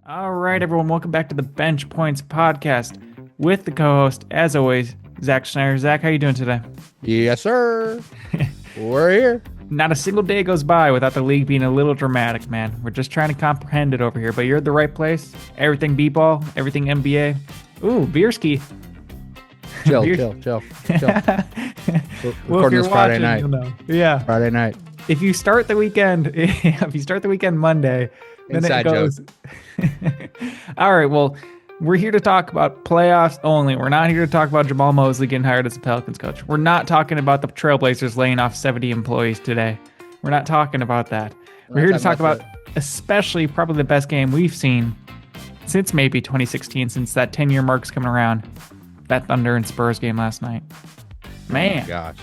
All right, everyone, welcome back to the Bench Points podcast with the co-host, as always, Zach Schneider. Zach, how you doing today? Yes, sir. We're here. Not a single day goes by without the league being a little dramatic, man. We're just trying to comprehend it over here, but you're at the right place. Everything B-ball, everything NBA. Ooh, Bierski. Chill, Beer- chill, chill, chill. We're Well, if recording you're this Friday watching, night. you'll know. Yeah. Friday night. If you start the weekend, if you start the weekend Monday, then Inside it goes. All right, well, we're here to talk about playoffs only. We're not here to talk about Jamal Mosley getting hired as a Pelicans coach. We're not talking about the Trailblazers laying off 70 employees today. We're not talking about that. We're here to talk about especially probably the best game we've seen since maybe 2016, since that 10-year mark's coming around. That Thunder and Spurs game last night. Man. Oh my gosh.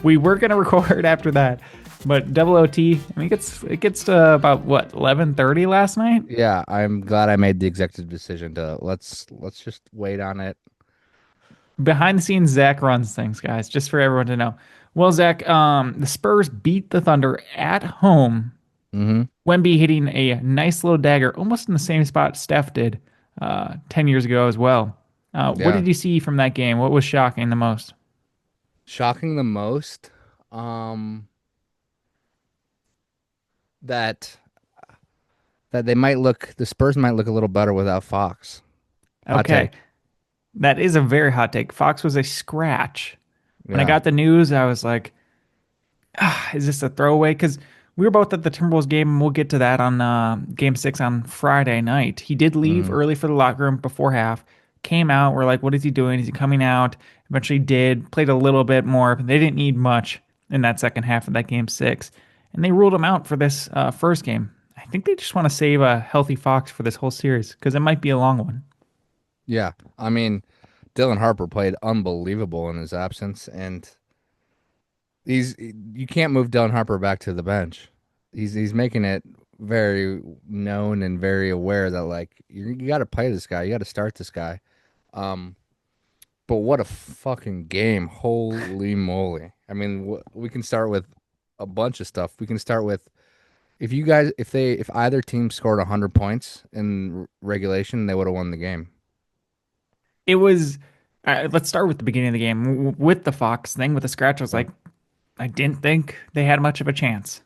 We were gonna record after that, but double OT. I mean, it gets to about what 11:30 last night. Yeah, I'm glad I made the executive decision to let's just wait on it. Behind the scenes, Zach runs things, guys. Just for everyone to know. Well, Zach, the Spurs beat the Thunder at home. Mm-hmm. Wemby hitting a nice little dagger, almost in the same spot Steph did 10 years ago as well. What Yeah. did you see from that game? What was shocking the most? Shocking the most, that the Spurs might look a little better without Fox. Hot Okay, take. that is a very hot take. Fox was a scratch. When I Yeah. got the news, I was like, is this a throwaway? Because we were both at the Timberwolves game, and we'll get to that on game 6 on Friday night. He did leave Mm, early for the locker room before half, came out. We're like, what is he doing? Is he coming out? Eventually did, played a little bit more, but they didn't need much in that second half of that game 6. And they ruled him out for this first game. I think they just want to save a healthy Fox for this whole series because it might be a long one. yeah. I mean, Dylan Harper played unbelievable in his absence, and you can't move Dylan Harper back to the bench. He's making it very known and very aware that like you got to play this guy, you got to start this guy. Um, but what a fucking game! Holy moly! I mean, we can start with a bunch of stuff. We can start with if either team scored 100 points in regulation, they would have won the game. It was, let's start with the beginning of the game. With the Fox thing, with the scratch, I was like, I didn't think they had much of a chance.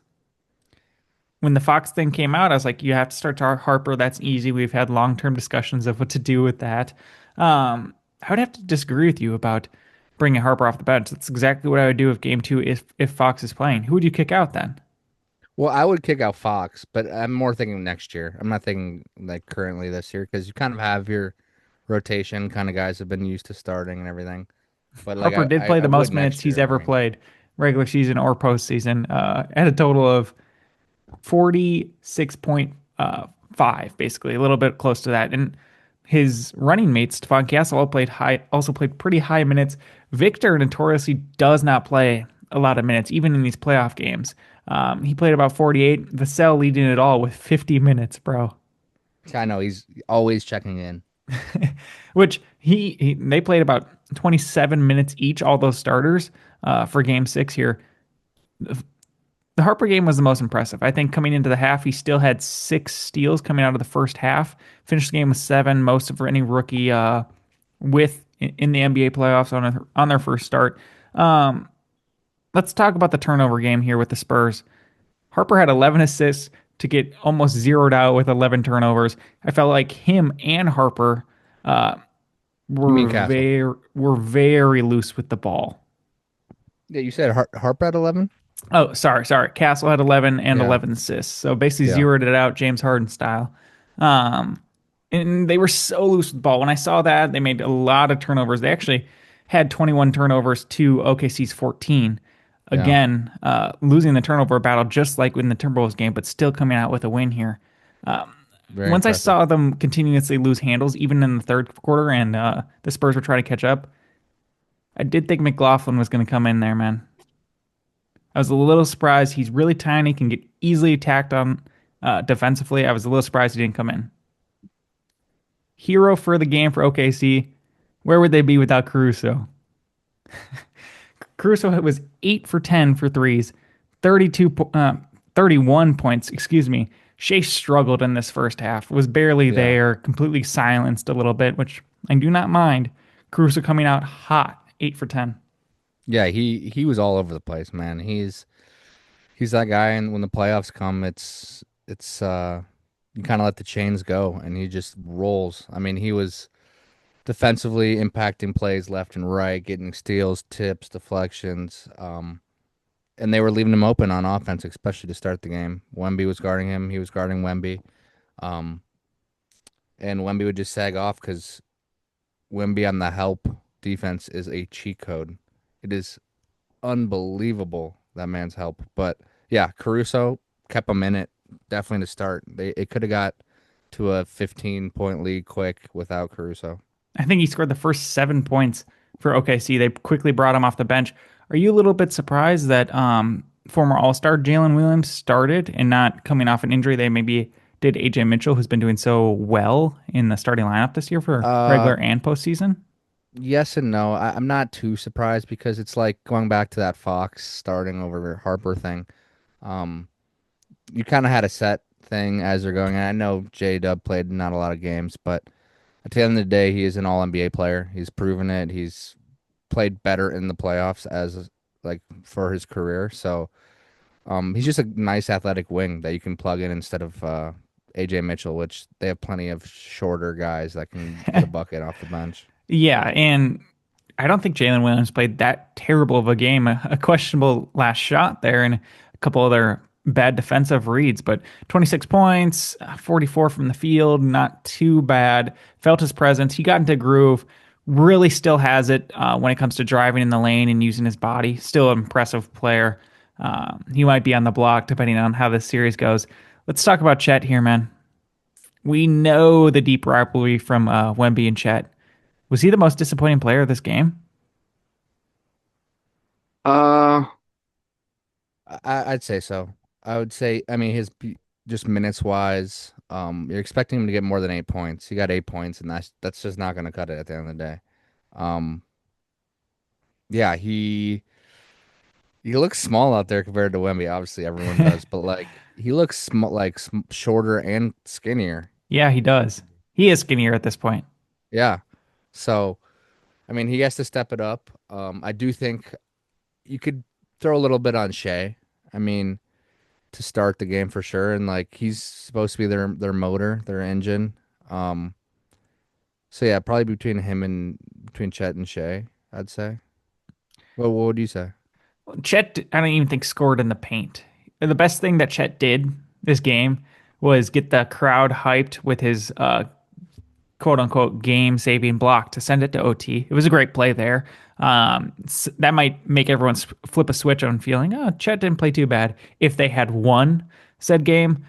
When the Fox thing came out, I was like, you have to start to Harper. That's easy. We've had long-term discussions of what to do with that. I would have to disagree with you about bringing Harper off the bench. That's exactly what I would do if game 2, if Fox is playing. Who would you kick out then? Well, I would kick out Fox, but I'm more thinking next year. I'm not thinking like currently this year because you kind of have your rotation kind of guys have been used to starting and everying. But like Harper did play I the would most minutes next he's year. I ever mean, played, regular season or postseason, at a total of 46.5, basically, a little bit close to that. And his running mates, Stephon Castle, also played pretty high minutes. Victor notoriously does not play a lot of minutes, even in these playoff games. He played about 48. Vassell leading it all with 50 minutes, bro. I know he's always checking in. Which they played about 27 minutes each, all those starters, for game 6 here. The Harper game was the most impressive. I think coming into the half, he still had 6 steals coming out of the first half. Finished the game with 7, most of any rookie with in the NBA playoffs on their first start. Let's talk about the turnover game here with the Spurs. Harper had 11 assists to get almost zeroed out with 11 turnovers. I felt like him and Harper uh, You mean were Castle? very loose with the ball. Yeah, you said Harper at 11. Oh, sorry. Castle had 11 and Yeah, 11 assists. So basically yeah. zeroed it out James Harden style. Um, and they were so loose with the ball. When I saw that, they made a lot of turnovers. They actually had 21 turnovers to OKC's 14. Yeah, Again, losing the turnover battle just like in the Timberwolves game, but still coming out with a win here. very Once I impressive. saw them continuously lose handles, even in the third quarter, and the Spurs were trying to catch up, I did think McLaughlin was going to come in there, man. I was a little surprised. He's really tiny, can get easily attacked on defensively. I was a little surprised he didn't come in. Hero for the game for OKC. Where would they be without Caruso? Caruso was 8 for 10 for threes, 31 points, excuse me, Shea struggled in this first half, was barely Yeah. there, completely silenced a little bit, which I do not mind. Caruso coming out hot, 8 for 10. Yeah, he was all over the place, man. He's that guy, and when the playoffs come, it's you kind of let the chains go, and he just rolls. I mean, he was defensively impacting plays left and right, getting steals, tips, deflections, and they were leaving him open on offense, especially to start the game. Wemby was guarding him, he was guarding Wemby, um, and Wemby would just sag off because Wemby on the help defense is a cheat code. It is unbelievable, that man's help. But yeah, Caruso kept him in it, definitely to start. It could have got to a 15-point lead quick without Caruso. I think he scored the first 7 points for OKC. They quickly brought him off the bench. Are you a little bit surprised that former All Star Jalen Williams started and not coming off an injury? They maybe did AJ Mitchell, who's been doing so well in the starting lineup this year for Uh, regular and postseason. yes and no. I'm not too surprised because it's like going back to that Fox starting over Harper thing. Um, you kind of had a set thing as they're going. And I know J Dub played not a lot of games, but at the end of the day, he is an All NBA player. He's proven it. He's played better in the playoffs as like for his career. So he's just a nice athletic wing that you can plug in instead of AJ Mitchell, which they have plenty of shorter guys that can get a bucket off the bench. Yeah, and I don't think Jalen Williams played that terrible of a game. A questionable last shot there, and a couple other bad defensive reads, but 26 points, 44 from the field, not too bad. Felt his presence. He got into groove. Really still has it when it comes to driving in the lane and using his body. Still an impressive player. He might be on the block depending on how this series goes. Let's talk about Chet here, man. We know the deep rivalry from Wemby and Chet. Was he the most disappointing player of this game? Uh, I'd say so. I would say, I mean, just minutes wise, you're expecting him to get more than 8 points. He got 8 points, and that's just not going to cut it at the end of the day. Um, yeah, he looks small out there compared to Wemby. Obviously, everyone does, but like he looks shorter and skinnier. Yeah, he does. He is skinnier at this point. Yeah. So, I mean, he has to step it up. I do think you could throw a little bit on Shea. I mean, to start the game for sure, and like he's supposed to be their motor, their engine. Um, so yeah, probably between Chet and Shea, I'd say. Well, what would you say? Chet, I don't even think scored in the paint. The best thing that Chet did this game was get the crowd hyped with his quote unquote game saving block to send it to OT. It was a great play there. That might make everyone flip a switch on feeling, oh, Chet didn't play too bad if they had won said game.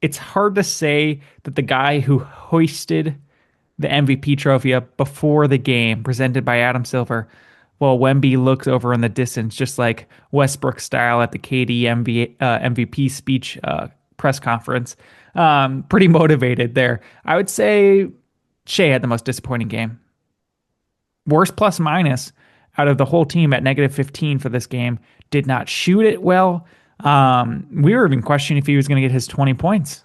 It's hard to say that the guy who hoisted the MVP trophy up before the game presented by Adam Silver, while Wemby looks over in the distance, just like Westbrook style at the KD MVP speech press conference. Pretty motivated there. I would say Shea had the most disappointing game. Worst plus minus out of the whole team at negative 15 for this game. Did not shoot it well. We were even questioning if he was going to get his 20 points.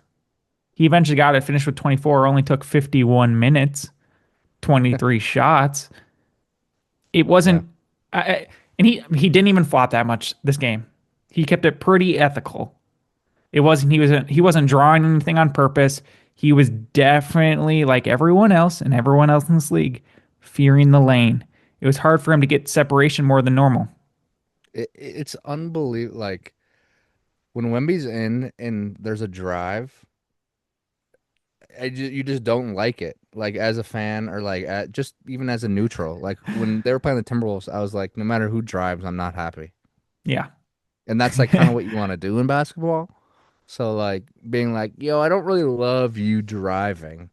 He eventually got it, finished with 24, only took 51 minutes, 23 shots. It Yeah. wasn't, and he didn't even flop that much this game. He kept it pretty ethical. He wasn't drawing anything on purpose. He was definitely like everyone else and everyone else in this league, fearing the lane. It was hard for him to get separation more than normal. It's unbelievable. Like when Wemby's in and there's a drive, you just don't like it. Like as a fan or like just even as a neutral. Like when they were playing the Timberwolves, I was like, no matter who drives, I'm not happy. Yeah. And that's like kind of what you want to do in basketball. So like being like, yo, I don't really love you driving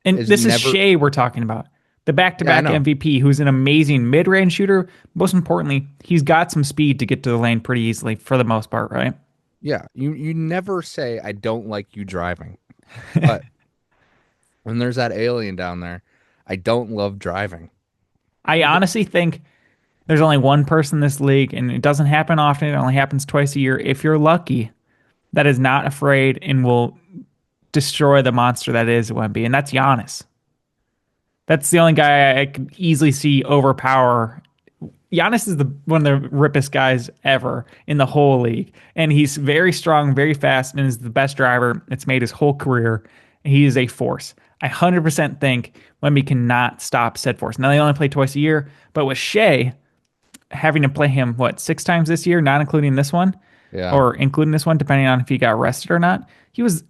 And is this is never. Shea we're talking about. The Yeah, I back-to-back know. MVP who's an amazing mid-range shooter. Most importantly, he's got some speed to get to the lane pretty easily for the most part, right? Yeah, you never say I don't like you driving, but when there's that alien down there, I don't love driving. I honestly think there's only one person in this league, and it doesn't happen often. It only happens twice a year if you're lucky. that is not afraid and will destroy the monster that is Wemby, and that's Giannis. That's the only guy I could easily see overpower. Giannis is the one of the rippest guys ever in the whole league, and he's very strong, very fast, and is the best driver. It's made his whole career. He is a force. I 100% think Wemby cannot stop said force. Now they only play twice a year, but with Shea having to play him what 6 times this year, not including this one, Yeah. or including this one, depending on if he got rested or not, he was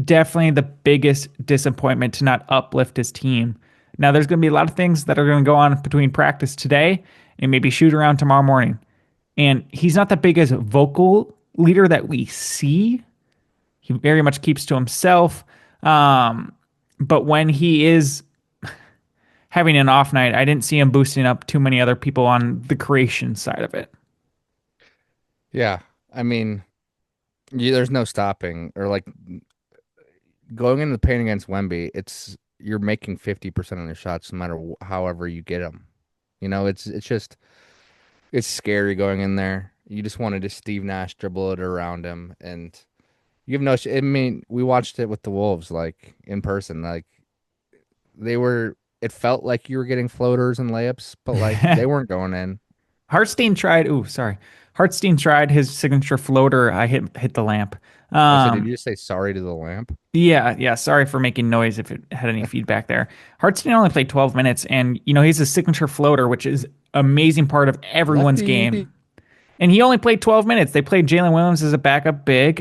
definitely the biggest disappointment to not uplift his team. Now, there's going to be a lot of things that are going to go on between practice today and maybe shoot around tomorrow morning. And he's not the biggest vocal leader that we see. He very much keeps to himself. But when he is having an off night, I didn't see him boosting up too many other people on the creation side of it. Yeah. I mean, there's no stopping or like going into the paint against Wemby. It's you're making 50% of your shots no matter however you get them. It's just it's scary going in there. You just wanted to Steve Nash dribble it around him, and you have no. I mean, we watched it with the Wolves like in person. Like they were. It felt like you were getting floaters and layups, but like they weren't going in. Hartstein tried. Ooh, sorry. Hartstein tried his signature floater. I hit the lamp. I said, did Um, you just say sorry to the lamp? yeah. Sorry for making noise if it had any feedback there. Hartstein only played 12 minutes, and he's a signature floater, which is amazing part of everyone's Lefty. game. And he only played 12 minutes. They played Jalen Williams as a backup big.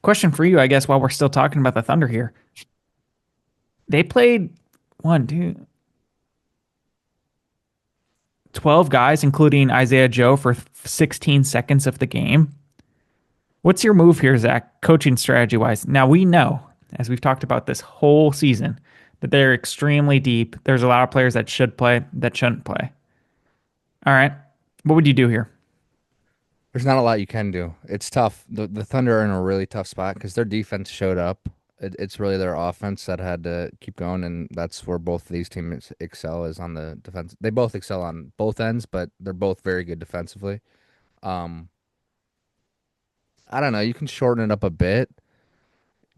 Question for you, I guess, while we're still talking about the Thunder here. They played one, two, 12 guys, including Isaiah Joe, for 16 seconds of the game. What's your move here, Zach, coaching strategy wise? Now, we know, as we've talked about this whole season, that they're extremely deep. There's a lot of players that should play, that shouldn't play. All right. What would you do here? There's not a lot you can do. It's tough. The Thunder are in a really tough spot because their defense showed up. It's really their offense that had to keep going, and that's where both of these teams excel is on the defense. They both excel on both ends, but they're both very good defensively. Um, I don't know. You can shorten it up a bit.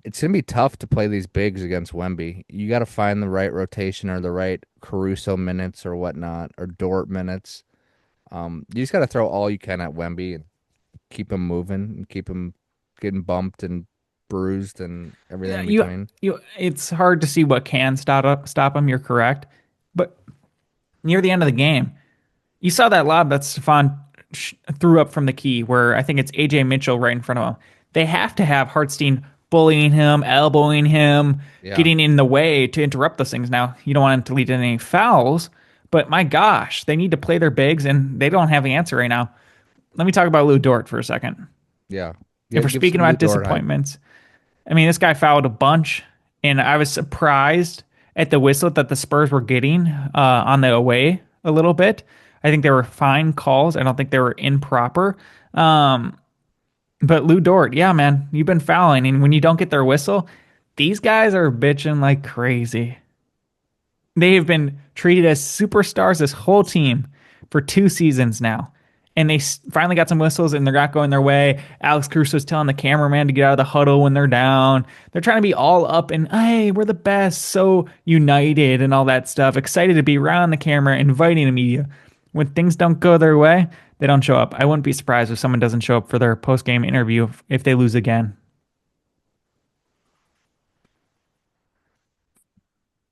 It's gonna be tough to play these bigs against Wemby. You got to find the right rotation or the right Caruso minutes or whatnot or Dort minutes. You just got to throw all you can at Wemby and keep him moving and keep him getting bumped and bruised and everything in You, between. it's hard to see what can stop him. You're correct, but near the end of the game, you saw that lob that Stephon threw up from the key, where I think it's AJ Mitchell right in front of him. They have to have Hartstein bullying him, elbowing him, Yeah, getting in the way to interrupt those things. Now, you don't want him to lead to any fouls, but my gosh, they need to play their bigs, and they don't have the answer right now. Let me talk about Lou Dort for a second. yeah. If we're Give speaking some Lou about Dort hype. disappointments, I mean, this guy fouled a bunch, and I was surprised at the whistle that the Spurs were getting on the away a little bit. I think they were fine calls. I don't think they were improper. Um, but Lou Dort, yeah, man, you've been fouling, and when you don't get their whistle, these guys are bitching like crazy. They have been treated as superstars, this whole team, for 2 seasons now. And they finally got some whistles and they're not going their way. Alex Caruso's telling the cameraman to get out of the huddle when they're down. They're trying to be all up and, hey, we're the best, so united and all that stuff. Excited to be around the camera, inviting the media. When things don't go their way, they don't show up. I wouldn't be surprised if someone doesn't show up for their post game interview if they lose again.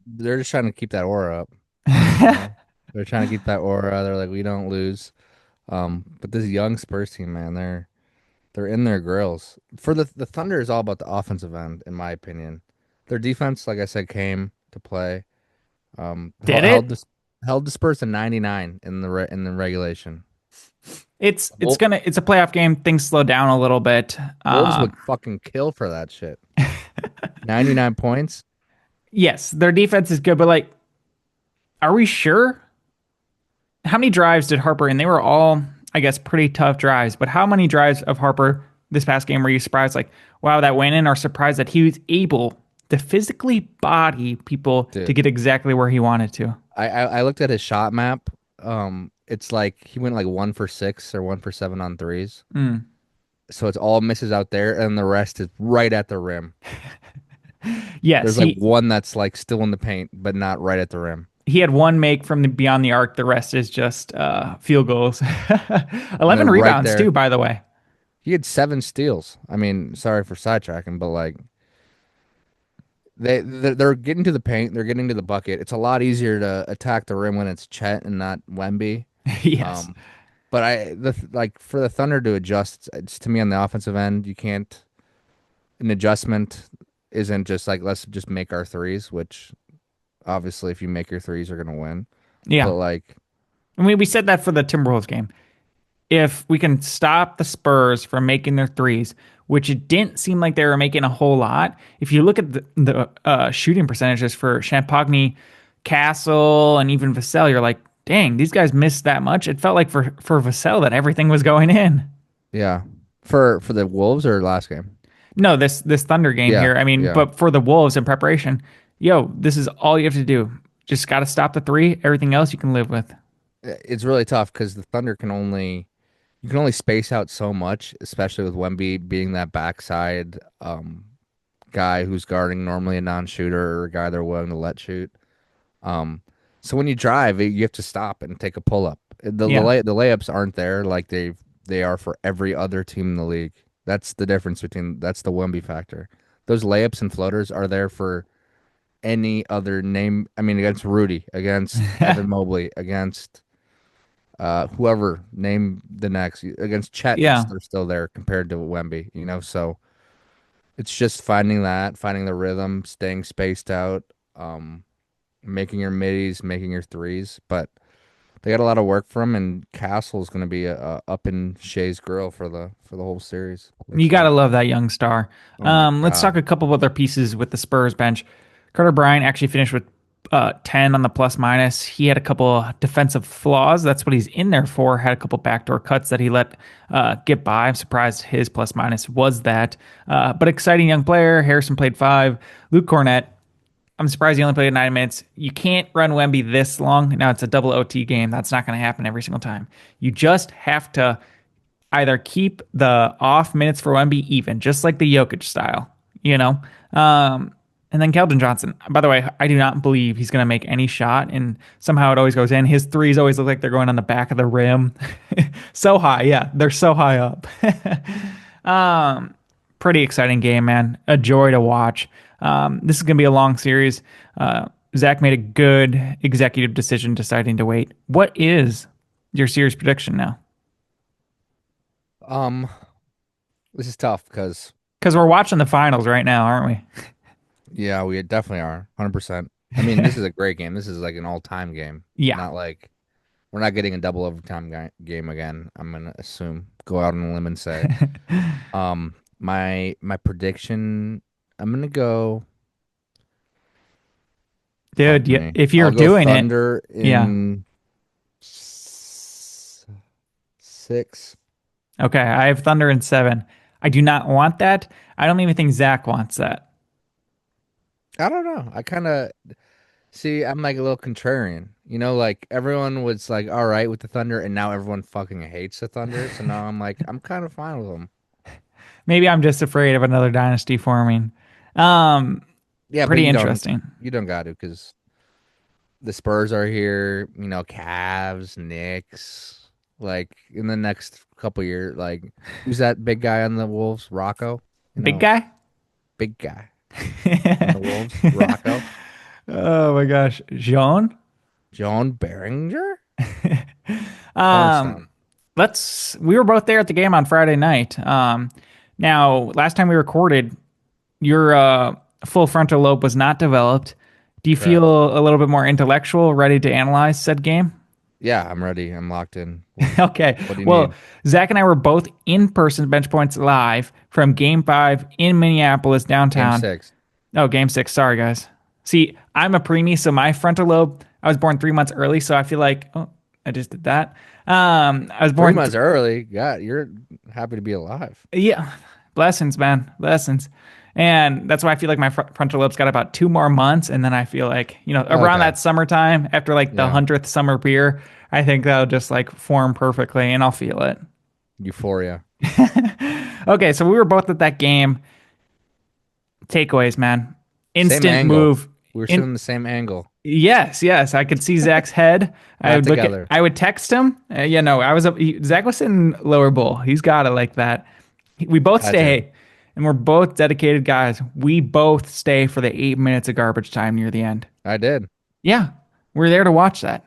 They're just trying to keep that aura up. You know, they're trying to keep that aura. They're like, we don't lose. But this young Spurs team, man, they're in their grills. For the Thunder is all about the offensive end, in my opinion. Their defense, like I said, came to play. Did Held it? the Spurs to 99 in the regulation. It's Wolf, gonna it's a playoff game. Things slow down a little bit. Wolves would fucking kill for that shit. 99 points. Yes, their defense is good, but like, are we sure? How many drives did Harper? And they were all, I guess, pretty tough drives. But how many drives of Harper this past game were you surprised, like, wow, that went in, or surprised that he was able to physically body people to Dude, get exactly where he wanted to? I looked at his shot map. It's like he went like 1 for 6 or 1 for 7 on threes. So it's all misses out there, and the rest is right at the rim. Yes, There's like one that's like still in the paint, but not right at the rim. he had one make from the beyond the arc. The rest is just field goals. And 11 then right rebounds too, there, by the way. he had 7 steals. I mean, sorry for sidetracking, but like they're getting to the paint, they're getting to the bucket. It's a lot easier to attack the rim when it's Chet and not Wemby. Yes. Um, but like for the Thunder to adjust, it's to me on the offensive end, you can't. An adjustment isn't just like let's just make our threes, which obviously if you make your threes, you're gonna win. Yeah. But like, I mean, we said that for the Timberwolves game. If we can stop the Spurs from making their threes, which it didn't seem like they were making a whole lot. If you look at the shooting percentages for Champagny, Castle, and even Vassell, you're like, dang, these guys missed that much. It felt like for Vassell that everything was going in. yeah, for the Wolves or last game. No, this Thunder game Yeah, here. I mean, yeah. but for the Wolves in preparation, yo, this is all you have to do. Just got to stop the three. Everything else you can live with. It's really tough because the Thunder can only you can only space out so much, especially with Wemby being that backside guy who's guarding normally a non-shooter or a guy they're willing to let shoot. Um, so when you drive, you have to stop and take a pull-up. Yeah. The layups aren't there like they are for every other team in the league. That's the difference between that's the Wemby factor. Those layups and floaters are there for any other name. I mean, against Rudy, against Evan Mobley, against whoever name the next against Chet, Yeah. they're still there compared to Wemby, you know. So it's just finding that, finding the rhythm, staying spaced out, making your middies, making your threes. But they got a lot of work from, and Castle's going to be up in Shea's grill for the whole series. You Looks got to like. love that young star. Oh my Let's talk God. a couple of other pieces with the Spurs bench. Carter Bryant actually finished with 10 on the plus minus. He had a couple defensive flaws. That's what he's in there for. Had a couple backdoor cuts that he let get by. I'm surprised his plus minus was that. But exciting young player. Harrison played 5. Luke Cornett, I'm surprised he only played 9 minutes. You can't run Wemby this long. Now it's a double OT game. That's not going to happen every single time. You just have to either keep the off minutes for Wemby even, just like the Jokic style, you know? And then Keldon Johnson. By the way, I do not believe he's going to make any shot, and somehow it always goes in. His threes always look like they're going on the back of the rim. So high. Yeah, they're so high up. Pretty exciting game, man. A joy to watch. This is going to be a long series. Zach made a good executive decision deciding to wait. What is your series prediction now? Um, this is tough because Because we're watching the finals right now, aren't we? yeah, we definitely are 100%. I mean, this is a great game. This is like an all-time game. Yeah. Not like we're not getting a double overtime game again. I'm gonna assume go out on a limb and say, my prediction. I'm gonna go. Fuck Dude, me. if you're I'll go doing it, Thunder yeah. in 6. Okay, I have Thunder in 7. I do not want that. I don't even think Zach wants that. I don't know. I kind of see. I'm like a little contrarian. You know, like everyone was like all right with the Thunder, and now everyone fucking hates the Thunder. So now I'm like, I'm kind of fine with them. Maybe I'm just afraid of another dynasty forming. Um, Yeah, but Pretty interesting. you don't got to because the Spurs are here. You know, Cavs, Knicks. Like in the next couple years, like who's that big guy on the Wolves? Rocco. You Big know, guy? big guy on the Wolves. Rocco. Oh my gosh. Jean? John Behringer. Um, Cornerstone. we were both there at the game on Friday night. Now, last time we recorded, your full frontal lobe was not developed. Do you Correct. feel a little bit more intellectual, ready to analyze said game? Yeah, I'm ready. I'm locked in. Okay. What do you Well, need? Zach and I were both in person bench points live from game 5 in Minneapolis Game downtown. 6. Oh, game 6. Sorry, guys. See, I'm a preemie, so my frontal lobe, I was born 3 months early, so I feel like, oh, I just did that. I was Three born, months early. God, you're happy to be alive. yeah, blessings, man, blessings. And that's why I feel like my frontal lobe's got about 2 more months. And then I feel like, around Okay. that summertime, after like the Yeah. 100th summer beer, I think that'll just like form perfectly and I'll feel it. Euphoria. Okay, so we were both at that game. Takeaways, man. Same Instant angle. move. We were sitting In in the same angle, Yes, yes. I could see Zach's head. I not would look at. together. I would text him. I was up. Zach was sitting lower bowl. He's got it like that. We both Had to. stay, and we're both dedicated guys. We both stay for the 8 minutes of garbage time near the end. I did. Yeah, we're there to watch that.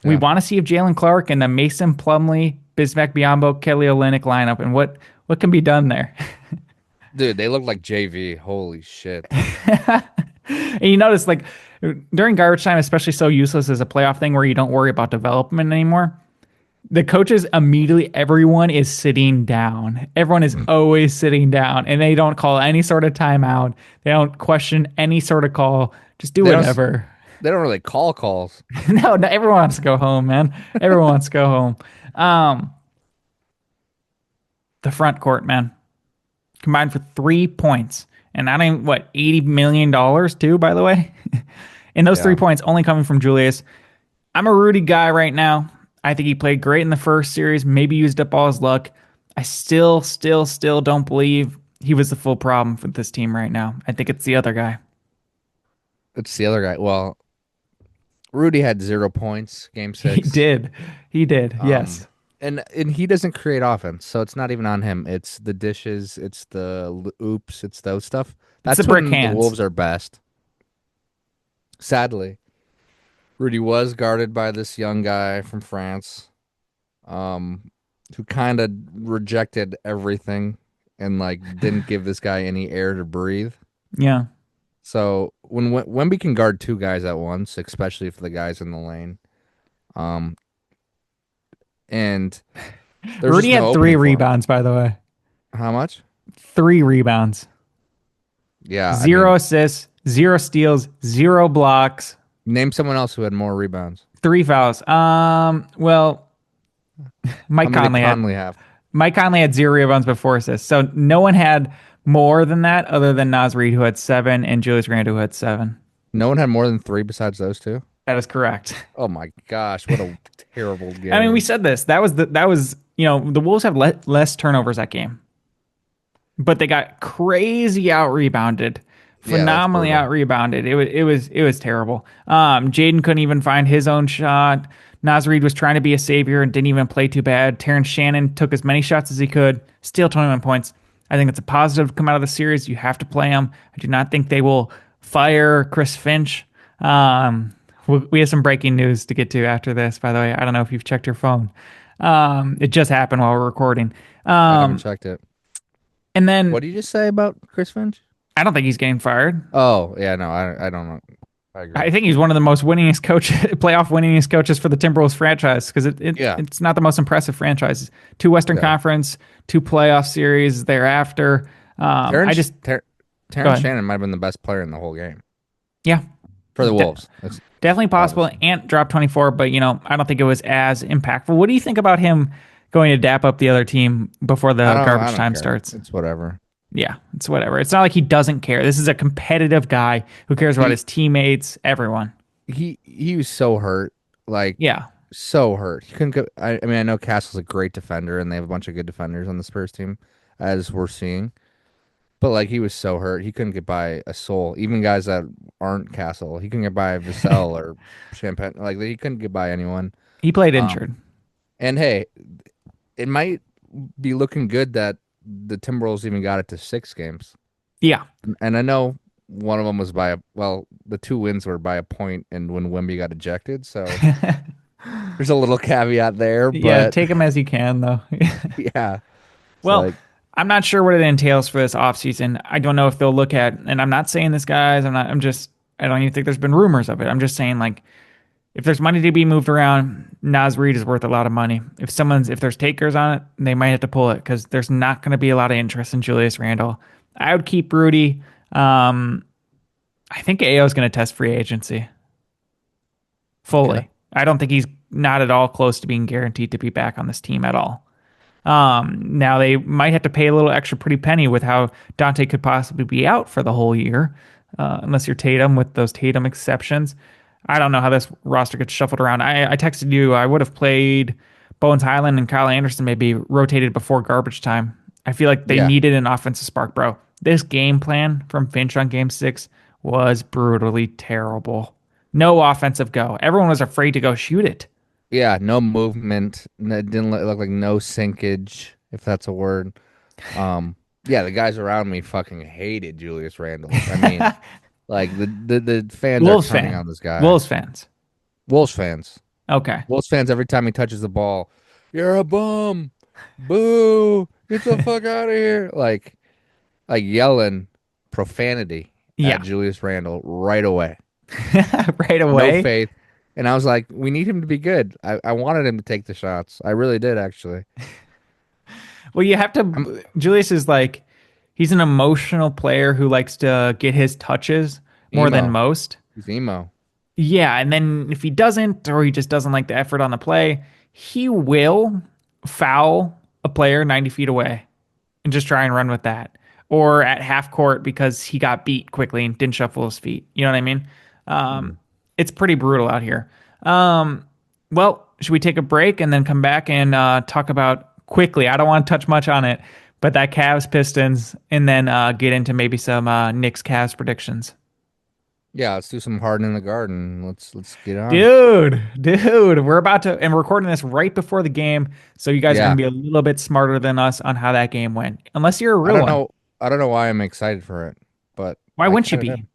We Yeah. want to see if Jalen Clark and the Mason Plumlee, Bismack Biyombo, Kelly Olynyk lineup, and what can be done there. Dude, they look like JV. Holy shit. And you notice, like, during garbage time, especially so useless as a playoff thing where you don't worry about development anymore, the coaches immediately, everyone is sitting down. Everyone is always sitting down, and they don't call any sort of timeout. They don't question any sort of call. Just do They don't whatever. they don't really call calls. No, everyone wants to go home, man. Everyone wants to go home. Um, the front court, man, combined for 3 points. And I don't, what, $80 million too, by the way? And those three Yeah. points only coming from Julius. I'm a Rudy guy right now. I think he played great in the first series, maybe used up all his luck. I still don't believe he was the full problem for this team right now. I think it's the other guy. It's the other guy. Well, Rudy had 0 points, game He 6. did. He did. Um, Yes. and he doesn't create offense, so it's not even on him. It's the dishes, it's the oops, it's those stuff. It's the That's brick when the hands. Wolves are best. Sadly, Rudy was guarded by this young guy from France, um, who kind of rejected everything and like didn't give this guy any air to breathe. Yeah. So when Wemby can guard two guys at once, especially for the guys in the lane, um, and there's just Rudy no had three opening for him. rebounds, by the way. How much? 3 rebounds. Yeah, I Zero mean, assists, zero steals, zero blocks, name someone else who had more rebounds. 3 fouls. Well, How Mike many did Conley had Conley have? Mike Conley had 0 rebounds before assists. So no one had more than that other than Naz Reid, who had 7, and Julius Randle, who had 7. No one had more than three besides those two. That is correct. Oh my gosh, what a terrible I mean, we game. said this. That was the Wolves have less turnovers that game, but they got crazy out rebounded, Yeah, that's phenomenally brutal. out rebounded. It was terrible. Jaden couldn't even find his own shot. Naz Reid was trying to be a savior and didn't even play too bad. Terrence Shannon took as many shots as he could, still 21 points. I think it's a positive to come out of the series. You have to play him. I do not think they will fire Chris Finch. We have some breaking news to get to after this, by the way. I don't know if you've checked your phone. It just happened while we're recording. I haven't Um, checked it. and then What did you just say about Chris Finch? I don't think he's getting fired. Oh, yeah, no, I don't know. I agree. I think he's one of the most winningest playoff winningest coaches for the Timberwolves franchise because Yeah, it's not the most impressive franchise. 2 Western yeah. Conference, 2 playoff series thereafter. I Terrence just Ter Go Terrence ahead. Shannon might have been the best player in the whole game Yeah, for the de- Wolves. That's definitely possible. obviously. Ant dropped 24, but I don't think it was as impactful. What do you think about him going to dap up the other team before the I garbage don't time care. starts? It's whatever. Yeah, it's whatever. It's not like he doesn't care. This is a competitive guy who cares about He his teammates, everyone. he was so hurt, like Yeah. so hurt. He couldn't go. I mean, I know Castle's a great defender, and they have a bunch of good defenders on the Spurs team, as we're seeing. But like, he was so hurt, he couldn't get by a soul. Even guys that aren't Castle, he couldn't get by Vassell or Champagne. Like, he couldn't get by anyone. He played Um, injured. and hey, it might be looking good that the Timberwolves even got it to 6 games. Yeah. And I know one of them was the 2 wins were by a point, and when Wemby got ejected. So there's a little caveat there, Yeah, but take him as you can, though. yeah, it's Well, like I'm not sure what it entails for this offseason. I don't know if they'll look at, and I'm not saying this, guys. I don't even think there's been rumors of it. I'm just saying, like, if there's money to be moved around, Naz Reid is worth a lot of money. If there's takers on it, they might have to pull it because there's not going to be a lot of interest in Julius Randle. I would keep Rudy. I think AO is going to test free agency okay. fully. I don't think he's not at all close to being guaranteed to be back on this team at all. Now they might have to pay a little extra pretty penny with how Dante could possibly be out for the whole year, unless you're Tatum with those Tatum exceptions. I don't know how this roster gets shuffled around. I texted you. I would have played Bones Highland and Kyle Anderson maybe rotated before garbage time. I feel like they Yeah. needed an offensive spark, bro. This game plan from Finch on game six was brutally terrible. No offensive go. Everyone was afraid to go shoot it. Yeah, no movement. It didn't look like no sinkage, if that's a word. Um, yeah, the guys around me fucking hated Julius Randle. I mean, like the fans are Wolves turning fan. on this guy. Wolves fans. Wolves fans. Okay. Wolves fans every time he touches the ball, you're a bum. Boo. Get the fuck out of here. Like yelling profanity at Yeah. Julius Randle right away. Right No away. faith. And I was like, we need him to be good. I wanted him to take the shots. I really did, actually. Well, you have I'm to. Julius is like, he's an emotional player who likes to get his touches more than emo. most. He's emo. Yeah. And then if he doesn't, or he just doesn't like the effort on the play, he will foul a player 90 feet away and just try and run with that. Or at half court because he got beat quickly and didn't shuffle his feet. You know what I mean? Mm. It's pretty brutal out here. Well, should we take a break and then come back and talk about quickly? I don't want to touch much on it, but that Cavs Pistons, and then get into maybe some Knicks Cavs predictions. Yeah, let's do some Harden in the Garden. Let's get on. Dude, we're about to, and we're recording this right before the game, so you guys are going Yeah. to be a little bit smarter than us on how that game went, unless you're a I real don't one. know. I don't know why I'm excited for it, but Why I wouldn't you kind of be? am.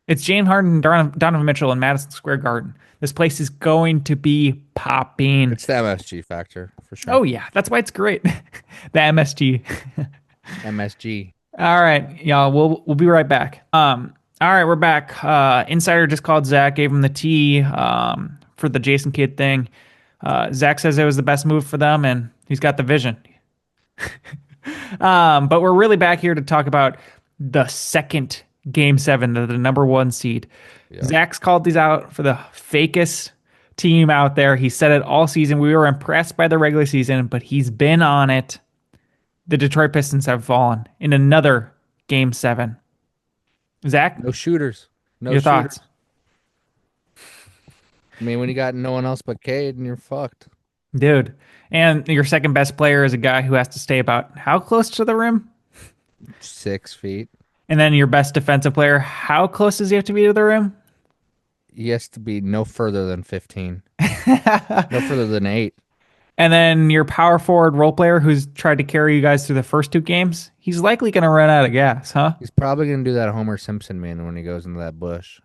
It's James Harden and Donovan Mitchell in Madison Square Garden. This place is going to be popping. It's the MSG factor for Oh sure. yeah, that's why it's great. The MSG. MSG. All right, y'all. We'll be right back. All right, we're back. Insider just called Zach, gave him the T for the Jason Kidd thing. Zach says it was the best move for them, and he's got the vision. But we're really back here to talk about the second game seven, the number one seed. Yeah. Zach's called these out for the fakest team out there. He said it all season. We were impressed by the regular season, but he's been on it. The Detroit Pistons have fallen in another game seven. Zach, No shooters. No your shooters. thoughts? I mean, when you got no one else but Cade, and you're fucked. Dude. And your second best player is a guy who has to stay about how close to the rim? 6 feet. And then your best defensive player, how close does he have to be to the rim? He has to be no further than 15. No further than 8. And then your power forward role player who's tried to carry you guys through the first two games, he's likely going to run out of gas, huh? He's probably gonna do that Homer Simpson man when he goes into that bush.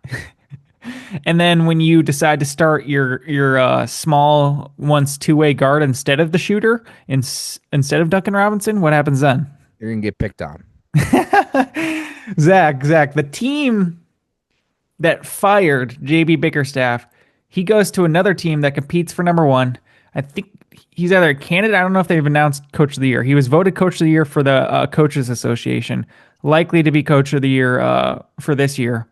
And then when you decide to start your small once two-way guard instead of the shooter, instead of Duncan Robinson, what happens then? You're gonna get picked on. Zach, the team that fired JB Bickerstaff, he goes to another team that competes for number one. I think he's either a candidate. I don't know if they've announced coach of the year. He was voted coach of the year for the Coaches Association, likely to be coach of the year for this year.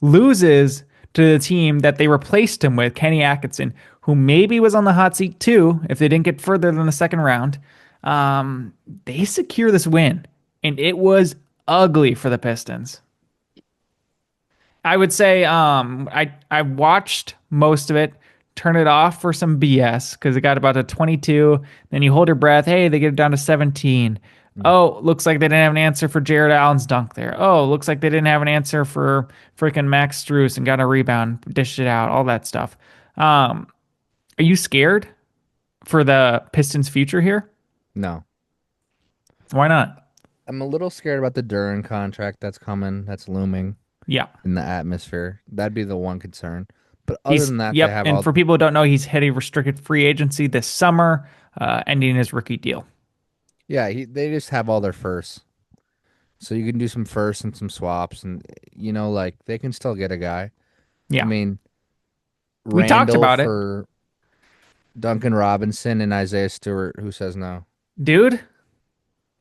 Loses to the team that they replaced him with, Kenny Atkinson, who maybe was on the hot seat too if they didn't get further than the second round. They secure this win, and it was ugly for the Pistons. I would say I watched most of it, turn it off for some BS because it got about to 22. Then you hold your breath. Hey, they get it down to 17. Mm. Oh, looks like they didn't have an answer for Jared Allen's dunk there. Oh, looks like they didn't have an answer for freaking Max Strus and got a rebound, dished it out, all that stuff. Are you scared for the Pistons' future here? No. Why not? I'm a little scared about the Duran contract that's coming, that's looming Yeah. in the atmosphere. That'd be the one concern. But other He's than that, they yep. have And all for people who don't know, he's heading restricted free agency this summer, ending his rookie deal. yeah, they just have all their firsts. So you can do some firsts and some swaps and like they can still get a guy. I Yeah, mean, we talked Randall about it, for Duncan Robinson and Isaiah Stewart, who says no? dude.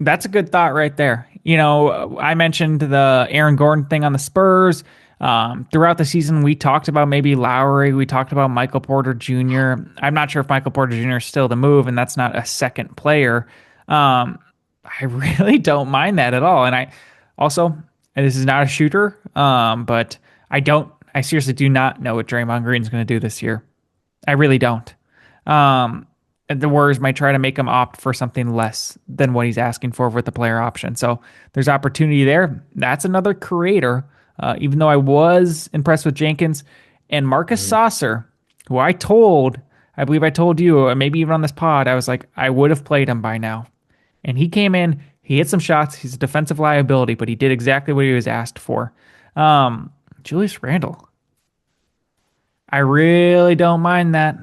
That's a good thought right there. You know, I mentioned the Aaron Gordon thing on the Spurs. Throughout the season, we talked about maybe Lowry. We talked about Michael Porter Jr. I'm not sure if Michael Porter Jr. is still the move, and that's not a second player. I really don't mind that at all. And I also, and this is not a shooter, but I seriously do not know what Draymond Green's going to do this year. I really don't. the Warriors might try to make him opt for something less than what he's asking for with the player option. So there's opportunity there. That's another creator. Even though I was impressed with Jenkins and Marcus Mhm. Saucer, who I believe I told you, maybe even on this pod, I was like, I would have played him by now. And he came in, he hit some shots. He's a defensive liability, but he did exactly what he was asked for. Julius Randle, I really don't mind that.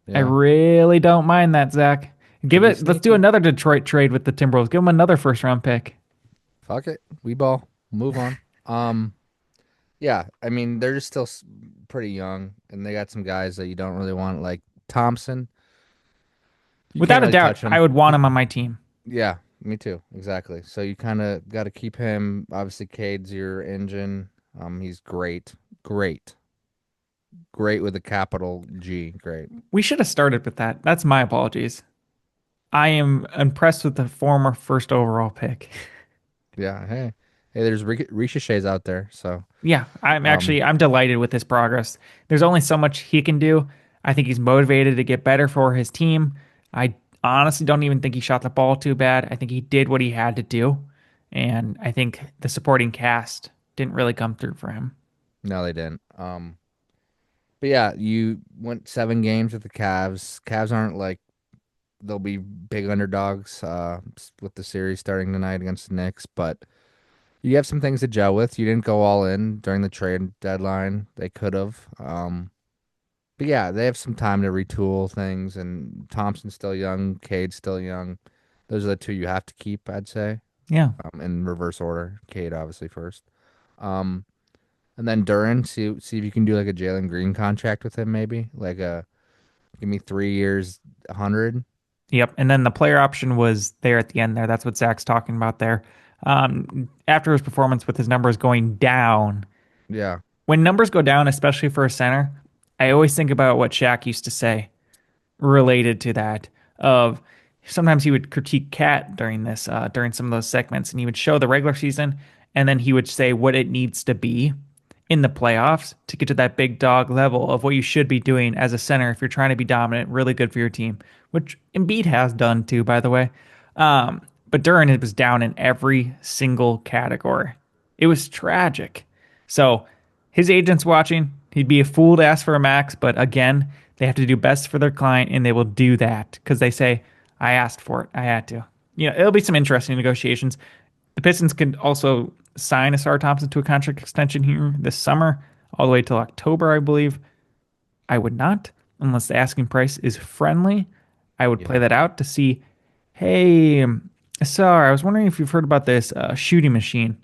I Yeah, really don't mind that, Zach. could Give be it. Let's do sneaky. another Detroit trade with the Timberwolves. Give them another first round pick. Fuck it. We ball. Move on. Yeah, I mean they're just still pretty young, and they got some guys that you don't really want, like Thompson. You can't Without a really doubt, touch I him. would want him on my team. Yeah, me too. Exactly. So you kind of got to keep him. Obviously, Cade's your engine. He's great, great, great with a capital G. Great. We should have started with that. That's my apologies. I am impressed with the former first overall pick. Yeah. Hey, there's ricochets out there. So, Yeah, um, I'm delighted with his progress. There's only so much he can do. I think he's motivated to get better for his team. I honestly don't even think he shot the ball too bad. I think he did what he had to do, and I think the supporting cast didn't really come through for him. no, they didn't. But yeah, you went 7 games with the Cavs. Cavs aren't like they'll be big underdogs with the series starting tonight against the Knicks, but you have some things to gel with. You didn't go all in during the trade deadline. They could have. But yeah, they have some time to retool things, and Thompson's still young, Cade's still young. Those are the two you have to keep, I'd say, Yeah. in reverse order. Cade obviously first. Um, and then Duran, see if you can do like a Jalen Green contract with him, maybe like a give me 3 years, 100. Yep. And then the player option was there at the end there. That's what Zach's talking about there. After his performance with his numbers going down, Yeah, when numbers go down, especially for a center, I always think about what Shaq used to say related to that of sometimes he would critique Cat during this during some of those segments and he would show the regular season and then he would say what it needs to be in the playoffs to get to that big dog level of what you should be doing as a center if you're trying to be dominant, really good for your team, which Embiid has done too, by the way. But Duran it was down in every single category. It was tragic. So his agent's watching. He'd be a fool to ask for a max, but again, they have to do best for their client, and they will do that because they say, "I asked for it. I had to." You know, it'll be some interesting negotiations. The Pistons could also sign Asar Thompson to a contract extension here this summer, all the way till October, I believe. I would not, unless the asking price is friendly. I would play yeah, that out to see, hey, Asar, I was wondering if you've heard about this shooting machine.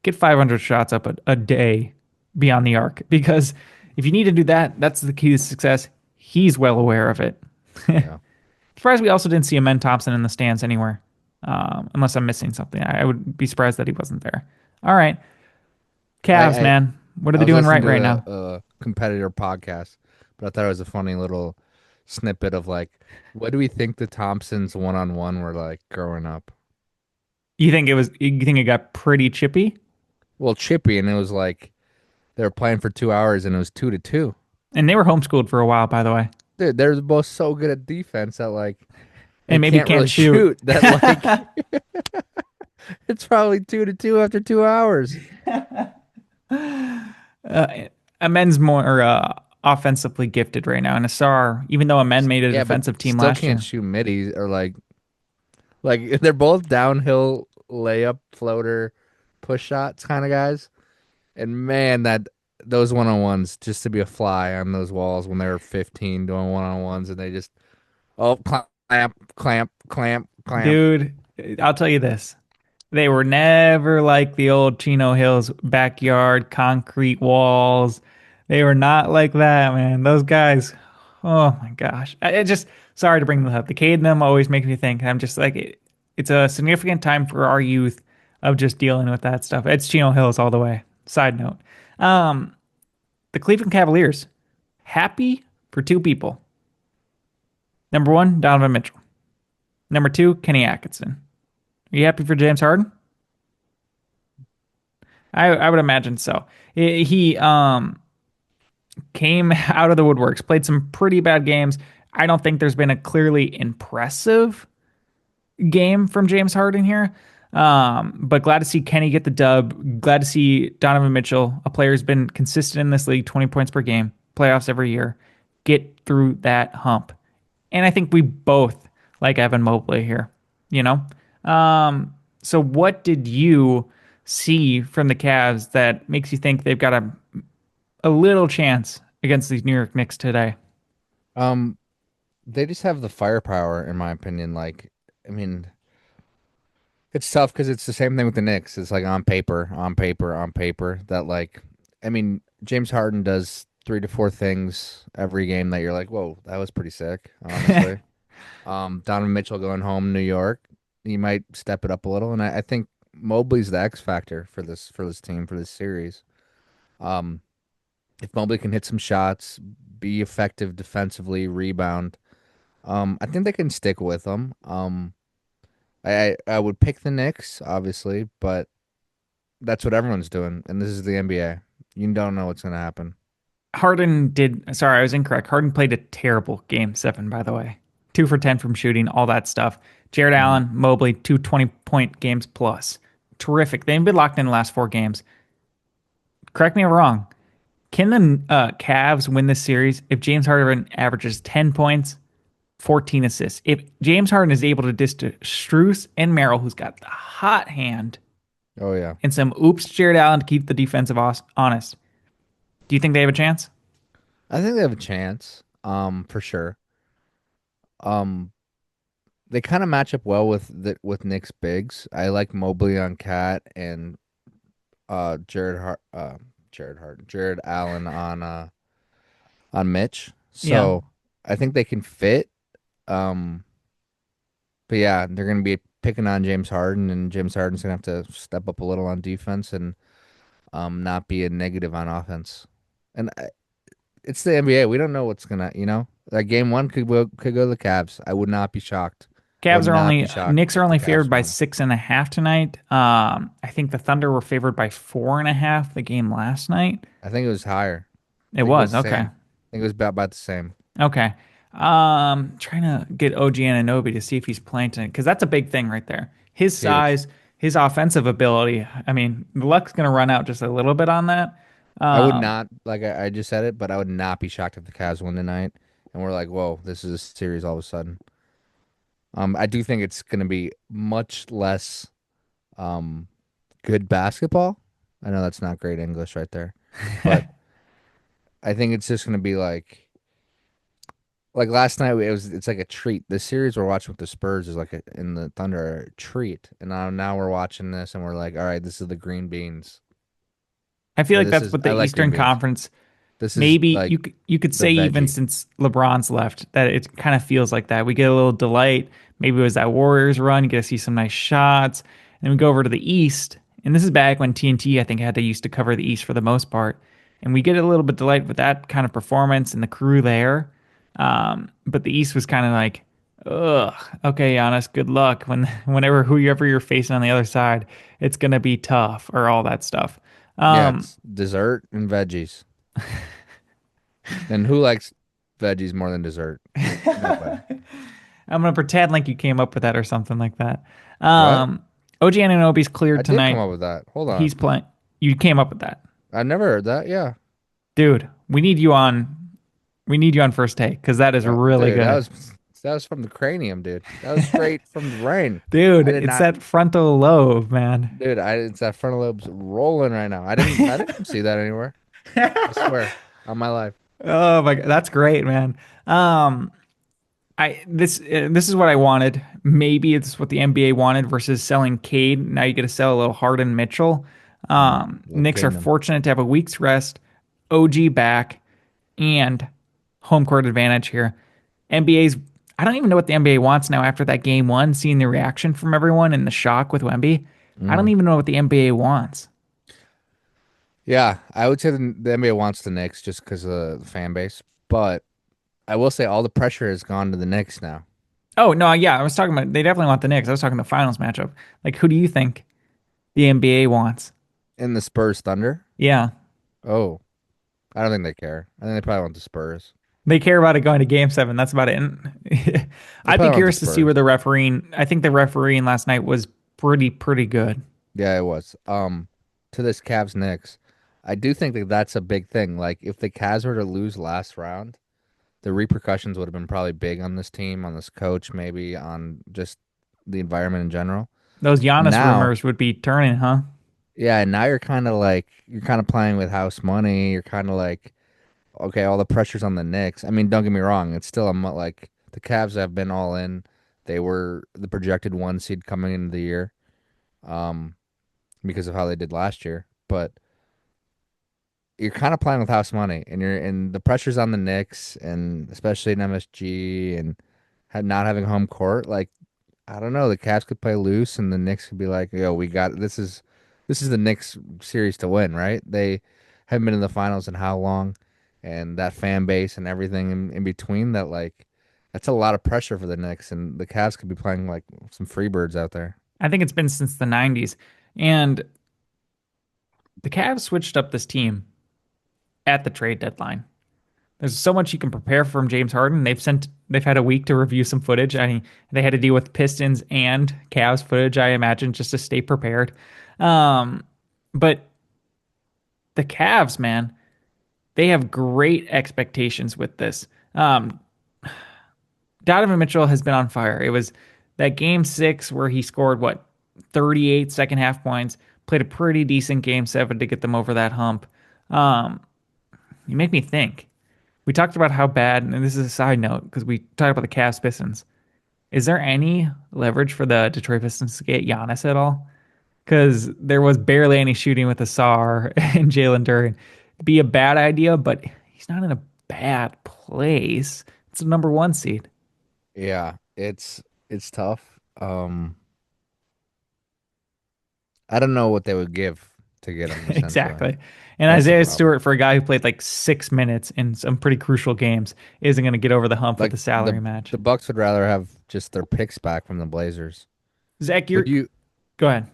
Get 500 shots up a day beyond the arc because if you need to do that, that's the key to success. He's well aware of it. yeah. Surprised we also didn't see Amen Thompson in the stands anywhere, unless I'm missing something. I would be surprised that he wasn't there. All right, Cavs, I man, what are I they was doing listening right to right now? a competitor podcast, but I thought it was a funny little snippet of like, what do we think the Thompsons one on one were like growing up? You think it was? You think it got pretty chippy? Well, chippy, and it was like they were playing for 2 hours, and it was 2-2. And they were homeschooled for a while, by the way, Dude, they're both so good at defense that like they and maybe can't can't really shoot. shoot. That like it's probably 2-2 after 2 hours. Amen's more offensively gifted right now, and Asar, even though Amen made a Yeah, but defensive team still last can't year. shoot middies or like they're both downhill layup floater push shots kind of guys. And man, that those one on ones just to be a fly on those walls when they were 15 doing one on ones and they just clamp, clamp, clamp, clamp. Dude, I'll tell you this. They were never like the old Chino Hills backyard concrete walls. They were not like that, man. Those guys, oh my gosh. I just, sorry to bring them up. The Cade and them always make me think. I'm just like, it's a significant time for our youth of just dealing with that stuff. It's Chino Hills all the way. Side note. Um, the Cleveland Cavaliers, happy for two people. Number one, Donovan Mitchell. Number two, Kenny Atkinson. Are you happy for James Harden? I would imagine so. He came out of the woodworks, played some pretty bad games. I don't think there's been a clearly impressive game from James Harden here. But glad to see Kenny get the dub. Glad to see Donovan Mitchell, a player who's been consistent in this league, 20 points per game, playoffs every year, get through that hump. And I think we both like Evan Mobley here, you know? So what did you see from the Cavs that makes you think they've got a little chance against these New York Knicks today? Um, they just have the firepower, in my opinion. I mean, it's tough because it's the same thing with the Knicks. It's like on paper, on paper, on paper. I mean, James Harden does three to four things every game that you're like, whoa, that was pretty sick, honestly. Donovan Mitchell going home to New York, he might step it up a little, and I think Mobley's the X factor for this team for this series. Um, if Mobley can hit some shots, be effective defensively, rebound, I think they can stick with them. I would pick the Knicks, obviously, but that's what everyone's doing, and this is the NBA. You don't know what's gonna happen. Harden did. Sorry, I was incorrect. Harden played a terrible game seven, by the way. 2 for 10 from shooting, all that stuff. Jared Mhm. Allen, Mobley, two 20-point games plus. Terrific. They've been locked in the last 4 games. Correct me if I'm wrong. Can the Cavs win this series if James Harden averages 10 points, 14 assists? If James Harden is able to dish to Strus and Merrill, who's got the hot hand, Oh yeah, and some oops Jared Allen to keep the defensive honest, do you think they have a chance? I think they have a chance. For sure. Um, they kind of match up well with Knicks bigs. I like Mobley on Cat and Jared Allen on Mitch. Yeah. So I think they can fit. Um, but yeah, they're gonna be picking on James Harden, and James Harden's gonna have to step up a little on defense and not be a negative on offense. And it's the NBA. We don't know what's gonna, like game one could go to the Cavs. I would not be shocked. I would Cavs are not be only shocked Knicks are if the only favored Cavs by won. 6.5 tonight. I think the Thunder were favored by 4.5 the game last night. I think it was higher. It I think it was was the okay. same. I think it was about the same. Okay. Trying to get OG Anunoby to see if he's playing tonight because that's a big thing right there. His Huge. size, his offensive ability. I mean, the luck's gonna run out just a little bit on that. I would Um, not like I just said it, but I would not be shocked if the Cavs win tonight and we're like, whoa, this is a series all of a sudden. I do think it's gonna be much less um good basketball. I know that's not great English right there, but I think it's just gonna be like last night. It's like a treat. This series we're watching with the Spurs is like in the Thunder a treat, and now we're watching this and we're like, all right, this is the green beans. I feel like This that's is what the I like green Eastern beans. Conference. This is Maybe like you could the say even veggie. since LeBron's left that it kind of feels like that. We get a little delight. Maybe it was that Warriors run. You get to see some nice shots. And we go over to the East, and this is back when TNT I think had to used to cover the East for the most part, and we get a little bit delight with that kind of performance and the crew there. But the East was kind of like, ugh, okay, Giannis, good luck. Whenever whoever you're facing on the other side, it's gonna be tough or all that stuff. Yeah, Um, it's dessert and veggies. And who likes veggies more than dessert? Nobody. I'm gonna pretend like you came up with that or something like that. What? OG Anunoby's I cleared did come tonight. up with that. Hold He's on. playing. You came up with that, I never heard that. Yeah. dude. We need you on. We need you on first take because that is really Dude, good, that was from the cranium, dude. That was straight from the brain. dude. I did It's not, that frontal lobe, man. dude. It's that frontal lobe's rolling right now. I didn't see that anywhere. I swear on my life. Oh my god, that's great, man. Um, this is what I wanted. Maybe it's what the NBA wanted versus selling Cade. Now you get to sell a little Harden Mitchell. Love Knicks are Kingdom. fortunate to have a week's rest, OG back, and home court advantage here. NBA's I don't even know what the NBA wants now after that game one, seeing the reaction from everyone and the shock with Wemby. I don't Mm. even know what the NBA wants. Yeah, I would say the NBA wants the Knicks just because of the fan base, but I will say all the pressure has gone to the Knicks now Oh no, yeah, I was talking about they definitely want the Knicks. I was talking the finals matchup. Like, who do you think the NBA wants? in the Spurs Thunder. Yeah, Oh, I don't think they care. I think they probably want the Spurs. They care about it going to game seven. That's about it. And They I'd probably be want the curious to see where Spurs. the refereeing, I think the refereeing last night was pretty good. Yeah, it was. To this Cavs Knicks, I do think that that's a big thing. Like if the Cavs were to lose last round, the repercussions would have been probably big on this team, on this coach, maybe on just the environment in general. Those Giannis Now, rumors would be turning, huh? yeah, now you're kind of playing with house money. You're kind of like, okay, all the pressure's on the Knicks. I mean, don't get me wrong, it's still like the Cavs have been all in. They were the projected one seed coming into the year, um, because of how they did last year. But you're kind of playing with house money, and the pressure's on the Knicks, and especially in MSG, and not having home court. Like I don't know, the Cavs could play loose, and the Knicks could be like, "Yo, we got this is the Knicks series to win, right?" They haven't been in the finals in how long, and that fan base and everything in between. That like that's a lot of pressure for the Knicks, and the Cavs could be playing like some freebirds out there. I think it's been since the 90s. And the Cavs switched up this team at the trade deadline. There's so much you can prepare from James Harden. They've had a week to review some footage. I mean, they had to deal with Pistons and Cavs footage, I imagine, just to stay prepared. Um, but the Cavs, man, they have great expectations with this. Donovan Mitchell has been on fire. It was that game six where he scored what 38 second half points, played a pretty decent game seven to get them over that hump. Um, you make me think. We talked about how bad, and this is a side note because we talked about the Cavs Pistons. Is there any leverage for the Detroit Pistons to get Giannis at all? Because there was barely any shooting with Asar and Jalen Duren. Be a bad idea, but he's not in a bad place. It's the number one seed. Yeah, it's tough. I don't know what they would give to get him, essentially. Exactly. And That's the Isaiah problem. Stewart, for a guy who played like 6 minutes in some pretty crucial games, isn't going to get over the hump with Like the salary match. the Bucks would rather have just their picks back from the Blazers. Zach, But you're go ahead.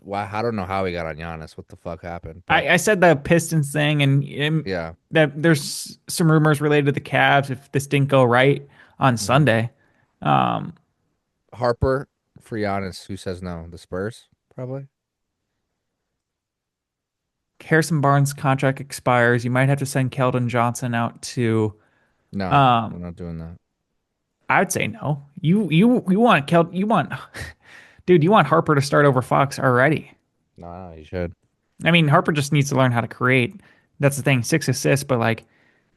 wow, I don't know how he got on Giannis. What the fuck happened? But I said the Pistons thing, and yeah, that there's some rumors related to the Cavs if this didn't go right on hmm Sunday. Um, Harper for Giannis. Who says no? The Spurs probably. Harrison Barnes' contract expires. You might have to send Keldon Johnson out to. No, we're Um, not doing that. I'd say no. You want you want, dude. You want Harper to start over Fox already. No, no, you should. I mean, Harper just needs to learn how to create. That's the thing. 6 assists, but like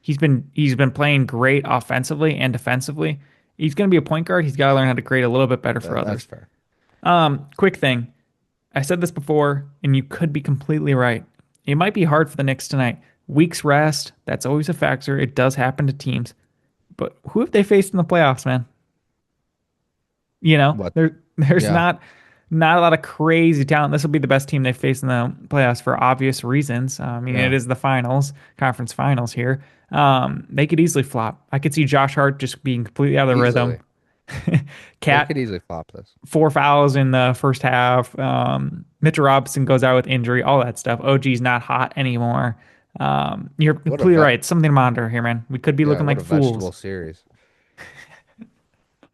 he's been playing great offensively and defensively. He's going to be a point guard. He's got to learn how to create a little bit better for That's others. fair. Quick thing. I said this before, and you could be completely right. It might be hard for the Knicks tonight. Weeks rest, that's always a factor. It does happen to teams. But who have they faced in the playoffs, man? What? There's Yeah, not a lot of crazy talent. This will be the best team they've faced in the playoffs for obvious reasons. I mean, it yeah, is the finals, conference finals here. They could easily flop. I could see Josh Hart just being completely out of the rhythm. easily. They Cat could easily flop this. 4 fouls in the first half. Mitchell Robinson goes out with injury, all that stuff. OG's not hot anymore. You're What a completely vet. right. Something to monitor here, man. We could be Yeah, looking what like a vegetable fools. series.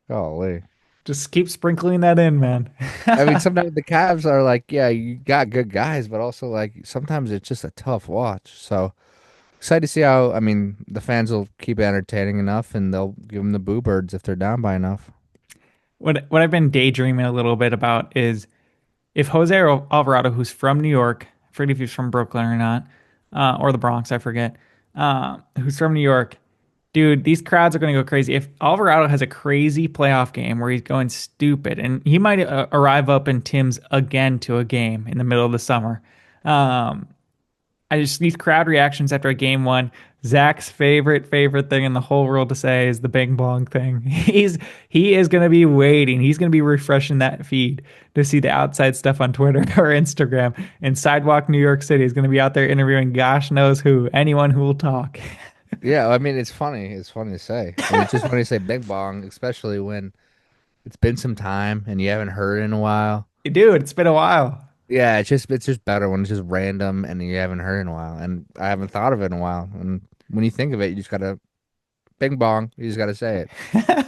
Golly. Just keep sprinkling that in, man. I mean, sometimes the Cavs are like, yeah, you got good guys, but also like sometimes it's just a tough watch. So excited to see how. I mean, the fans will keep it entertaining enough, and they'll give them the boo birds if they're down by enough. What I've been daydreaming a little bit about is if Jose Alvarado, who's from New York, I forget if he's from Brooklyn or not, or the Bronx, I forget, who's from New York, dude, these crowds are going to go crazy. If Alvarado has a crazy playoff game where he's going stupid, and he might arrive up in Tim's again to a game in the middle of the summer. Um, I just these crowd reactions after a game one. Zach's favorite thing in the whole world to say is the Bing Bong thing. He is going to be waiting. He's going to be refreshing that feed to see the outside stuff on Twitter or Instagram. And Sidewalk New York City is going to be out there interviewing gosh knows who, anyone who will talk. Yeah, I mean, it's funny. It's funny to say, and it's just funny to say Big Bong, especially when it's been some time and you haven't heard it in a while. Dude, it's been a while. Yeah, it's just better when it's just random and you haven't heard it in a while, and I haven't thought of it in a while. And when you think of it, you just gotta. Bing bong. You just got to say it.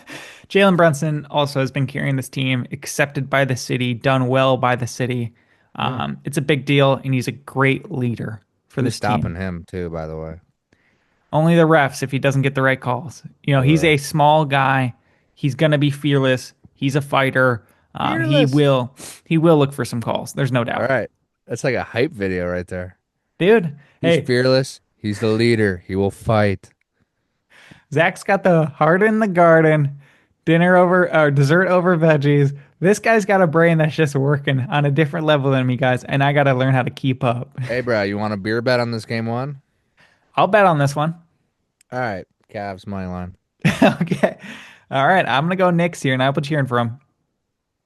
Jalen Brunson also has been carrying this team, accepted by the city, done well by the city. Yeah. It's a big deal, and he's a great leader for Who's this stopping team. him too, by the way? Only the refs if he doesn't get the right calls. He's Ugh. a small guy. He's gonna be fearless. He's a fighter. He Fearless. will he will look for some calls. There's no All doubt, right. That's like a hype video right there. dude. He's Hey, fearless. He's the leader. He will fight. Zach's got the heart in the garden. Dinner over or dessert over veggies. This guy's got a brain that's just working on a different level than me, guys, and I got to learn how to keep up. Hey, bro, you want a beer bet on this game one? I'll bet on this one. All right. Cavs money line. Okay. All right. I'm gonna go Knicks here, and I'll be cheering for him.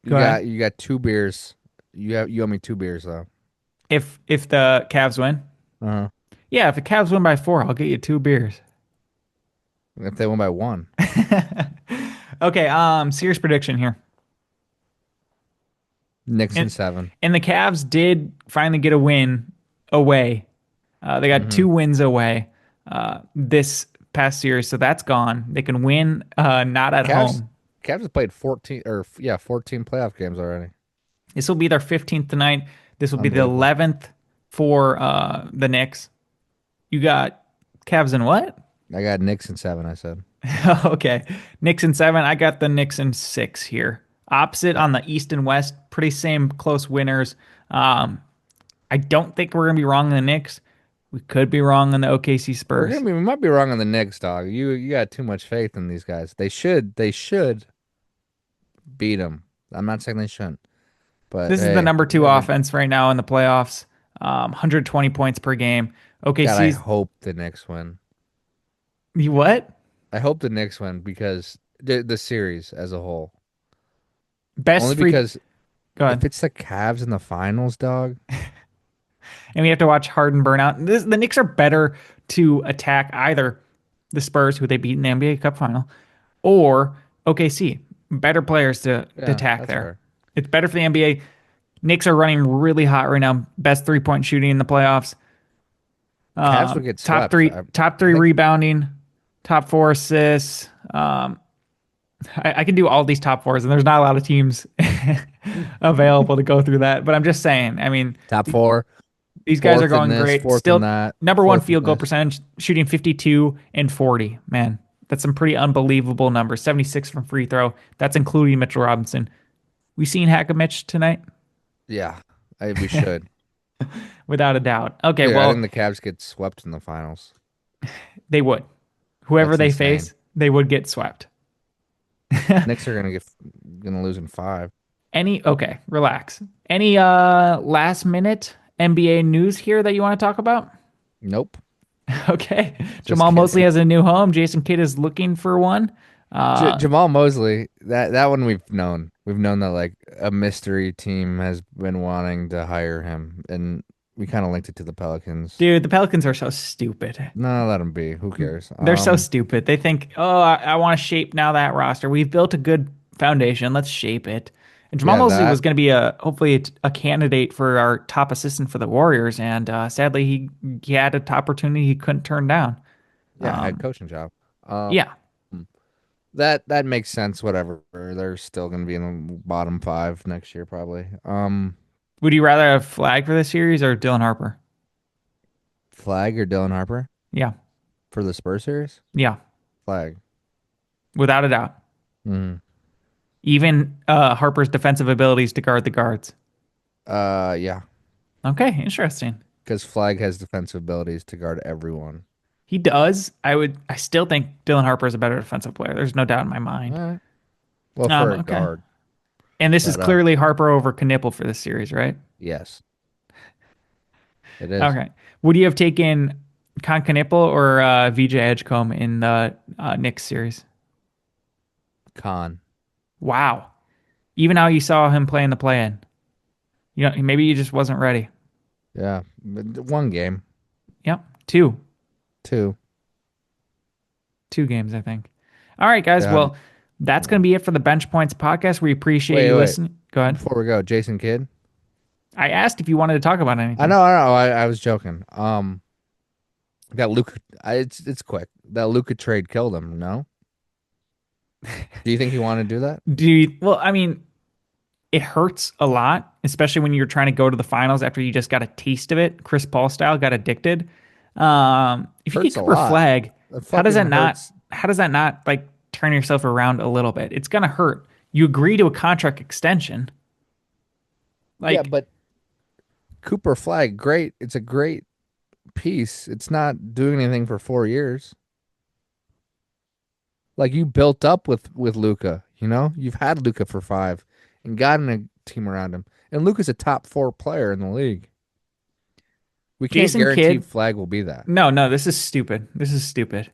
Go ahead. You got two beers. You owe me two beers though. If the Cavs win, Uh-huh. yeah. If the Cavs win by 4, I'll get you 2 beers. If they win by one. Okay. Serious prediction here. Knicks in And seven. and the Cavs did finally get a win away. They got Mm-hmm. 2 wins away this past series, so that's gone. They can win not at Cavs home. Cavs have played 14 or yeah, 14 playoff games already. This will be their 15th tonight. This will be the Unbelievable. 11th for the Knicks. You got Cavs in what? I got Knicks in seven, I said. Okay. Knicks in 7. I got the Knicks in 6 here. Opposite Uh, on the East and West. Pretty same close winners. I don't think we're going to be wrong in the Knicks. We could be wrong in the OKC Spurs. we might be wrong on the Knicks, dog. You got too much faith in these guys. They should beat them. I'm not saying they shouldn't, but This is the hey, number you 2 never. offense right now in the playoffs. 120 points per game. God, I OKC's hope the Knicks win. you what? I hope the Knicks win because the series as a whole. Only Best free. because Go if ahead. it's the Cavs in the finals, dog, And we have to watch Harden burn out. The Knicks are better to attack either the Spurs, who they beat in the NBA Cup final, or OKC. Better players to yeah, attack that's there. fair. It's better for the NBA. Knicks are running really hot right now. Best 3-point shooting in the playoffs. Cavs would get Top swept. three, top I three think, rebounding, top 4 assists. I can do all these top 4s, and there's not a lot of teams available to go through that. But I'm just saying. I mean, top four, these guys are fourth in going this, great. fourth in Still, that, number 1 fourth in field goal this. percentage, shooting 52 and 40. Man, that's some pretty unbelievable numbers. 76 from free throw. That's including Mitchell Robinson. We seen Hack a Mitch tonight, Yeah, we should. without a doubt. Okay, Dude, I well, think the Cavs get swept in the finals. they would. Whoever That's they insane. face, they would get swept. Knicks are gonna lose in five. Okay, relax. Any last minute NBA news here that you want to talk about? Nope. Okay. Just Jamal Mosley kidding. has a new home. Jason Kidd is looking for one. Jamal Mosley, that one we've known. We've known that like a mystery team has been wanting to hire him, and we kind of linked it to the Pelicans. Dude, the Pelicans are so stupid. No, let him be. Who cares? They're so stupid. They think, oh, I want to shape now that roster. We've built a good foundation. Let's shape it. And Jamal Yeah, Mosley was that. going to be hopefully a candidate for our top assistant for the Warriors, and sadly he had an opportunity he couldn't turn down. Yeah, head coaching job. Um, Yeah. that makes sense. Whatever. They're still gonna be in the bottom five next year, probably. Would you rather have Flag for this series or Dylan Harper? Flag or Dylan Harper Yeah. for the Spurs series? Yeah. Flag. Without a doubt. Mm. Even Harper's defensive abilities to guard the guards. Yeah, Okay, interesting. because Flag has defensive abilities to guard everyone. He does. I still think Dylan Harper is a better defensive player. There's no doubt in my All mind. right. Well, for a Okay. guard, And this is but clearly Harper over Knipple for this series, right? yes, it is. Okay. Would you have taken Con Knipple or VJ Edgecombe in the Knicks series? Con. Wow. Even how you saw him play in the play-in. Maybe he just wasn't ready. Yeah, but one game, Yep. Two. two. 2 games, I think. All right, guys. Yeah. Well, that's going to be it for the Bench Points podcast. We appreciate Wait, you wait. listening. Go ahead. Before we go, Jason Kidd. I asked if you wanted to talk about I anything. know, I know. I was joking. That Luka, it's quick. That Luka trade killed him. No, do you think he wanted to do that? Well, I mean, it hurts a lot, especially when you're trying to go to the finals after you just got a taste of it. Chris Paul style, got addicted. If you get Hurts a Cooper lot. Flag, It how does fucking that not? hurts. How does that not like turn yourself around a little bit? It's gonna hurt. You agree to a contract extension, Yeah, like but Cooper Flag, great. It's a great piece. It's not doing anything for 4 years. Like you built up with Luca, you know? You've had Luca for 5 and gotten a team around him. And Luca's a top 4 player in the league. We can't Jason guarantee Kidd. Flag will be that. No, no, this is stupid. This is stupid.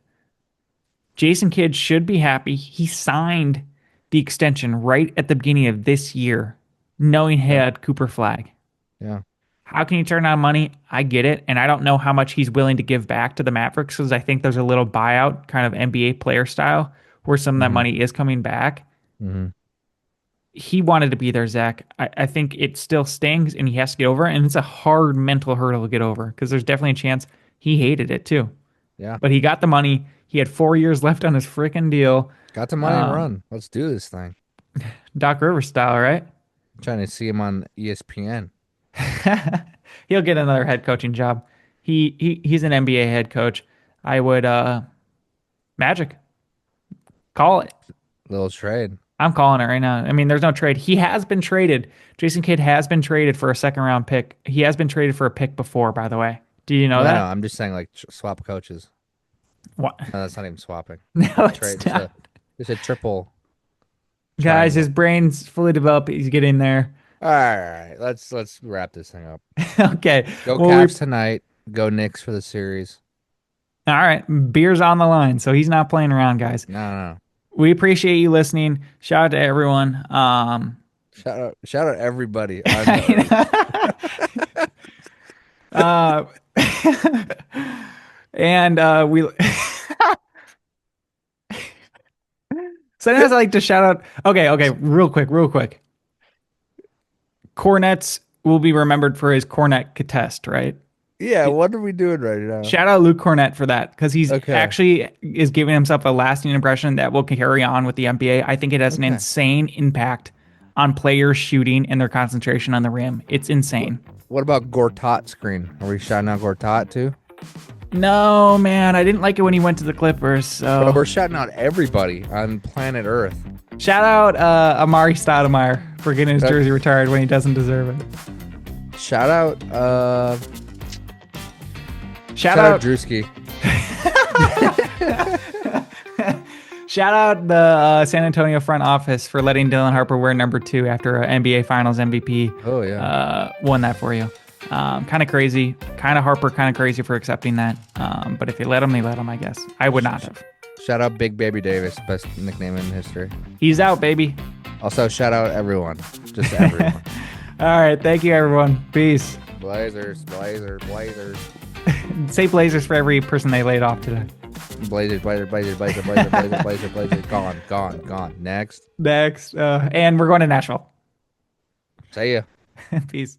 Jason Kidd should be happy. He signed the extension right at the beginning of this year, knowing he Yeah. had Cooper Flag. Yeah. How can you turn down money? I get it. And I don't know how much he's willing to give back to the Mavericks because I think there's a little buyout kind of NBA player style where some of that hmm money is coming back. hmm He wanted to be there, Zach. I think it still stings and he has to get over it. And it's a hard mental hurdle to get over because there's definitely a chance he hated it too. Yeah. But he got the money. He had 4 years left on his freaking deal. Got the money and Um, run. Let's do this thing. Doc Rivers style, right? I'm trying to see him on ESPN. He'll get another head coaching job. He's an NBA head coach. I would Magic call it. Little trade. I'm calling it right now. I mean, there's no trade. He has been traded. Jason Kidd has been traded for a second round pick. He has been traded for a pick before, by the way. Do you know No, no, that? I'm just saying like swap coaches. What? No, that's not even swapping. No, A it's trade. not. Just a triple Guys, his triangle. brain's fully developed. He's getting there. All right. Let's wrap this thing up. Okay. Go Well, Caps tonight. Go Knicks for the series. all right. Beer's on the line, so he's not playing around, guys. No, no, no. We appreciate you listening. Shout out to everyone. Shout out everybody on the earth. uh, and we sometimes I like to shout out. Okay, okay, real quick, real quick. Cornets will be remembered for his cornet contest, right? Yeah, what are we doing right now? Shout out Luke Cornett for that because he's Okay. actually is giving himself a lasting impression that will carry on with the NBA. I think it has an Okay. insane impact on players shooting and their concentration on the rim. It's What insane. what about Gortat screen? Are we shouting out Gortat too? No, man, I didn't like it when he went to the Clippers. Bro, So we're shouting out everybody on planet Earth. shout out Amari Stoudemire for getting his Uh, jersey retired when he doesn't deserve it. Shout out Shout shout out out, Drewski. shout out the San Antonio front office for letting Dylan Harper wear number 2 after an NBA Finals MVP Oh yeah. won that for you. Kind of crazy, kind of Harper, kind of crazy for accepting that. But if you let him, they let him, I guess. I would not have. Shout out Big Baby Davis, best nickname in history. He's out, baby. Also shout out everyone. Just everyone. All right. Thank you, everyone. Peace. Blazers, Blazers, Blazers. Say Blazers for every person they laid off today. Blazers, Blazers, Blazers, Blazers, Blazers, Blazers, Blazers, Blazers. Gone, gone, gone. Next. Next. And we're going to Nashville. See ya. Peace.